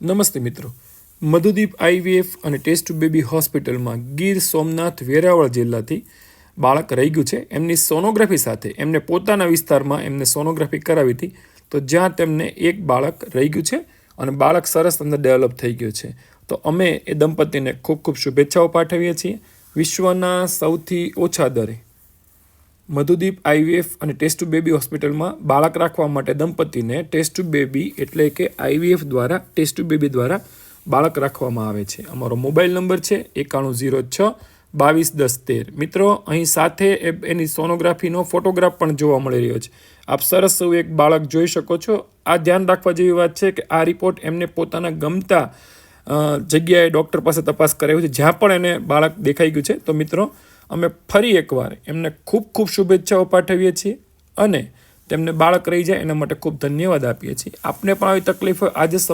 નમસ્તે મિત્રો, મધુદીપ આઈવીએફ અને ટેસ્ટ બેબી હોસ્પિટલમાં ગીર સોમનાથ વેરાવળ જિલ્લાથી બાળક રહી ગયું છે. એમની સોનોગ્રાફી સાથે એમને પોતાના વિસ્તારમાં એમને સોનોગ્રાફી કરાવી હતી, તો જ્યાં તેમને એક બાળક રહી ગયું છે અને બાળક સરસ અંદર ડેવલપ થઈ ગયું છે. તો અમે એ દંપતીને ખૂબ ખૂબ શુભેચ્છાઓ પાઠવીએ છીએ. વિશ્વના સૌથી ઓછા દરે મધુદીપ આઈવીએફ અને ટેસ્ટ બેબી હોસ્પિટલમાં બાળક રાખવા માટે દંપતીને ટેસ્ટ બેબી એટલે કે આઈવીએફ દ્વારા ટેસ્ટ બેબી દ્વારા બાળક રાખવામાં આવે છે. અમારો મોબાઈલ નંબર છે 9106221013. મિત્રો, અહીં સાથે એની સોનોગ્રાફીનો ફોટોગ્રાફ પણ જોવા મળી રહ્યો છે. આપ સરસ એવું એક બાળક જોઈ શકો છો. આ ધ્યાન રાખવા જેવી વાત છે કે આ રિપોર્ટ એમને પોતાના ગમતા જગ્યાએ ડૉક્ટર પાસે તપાસ કરાવી છે, જ્યાં પણ એને બાળક દેખાઈ ગયું છે. તો મિત્રો, અમે ફરી એકવાર એમને ખૂબ ખૂબ શુભેચ્છાઓ પાઠવીએ છીએ અને તેમને બાળક રહી જાય એના માટે ખૂબ ધન્યવાદ આપીએ છીએ. આપને પણ આવી તકલીફ હોય આજે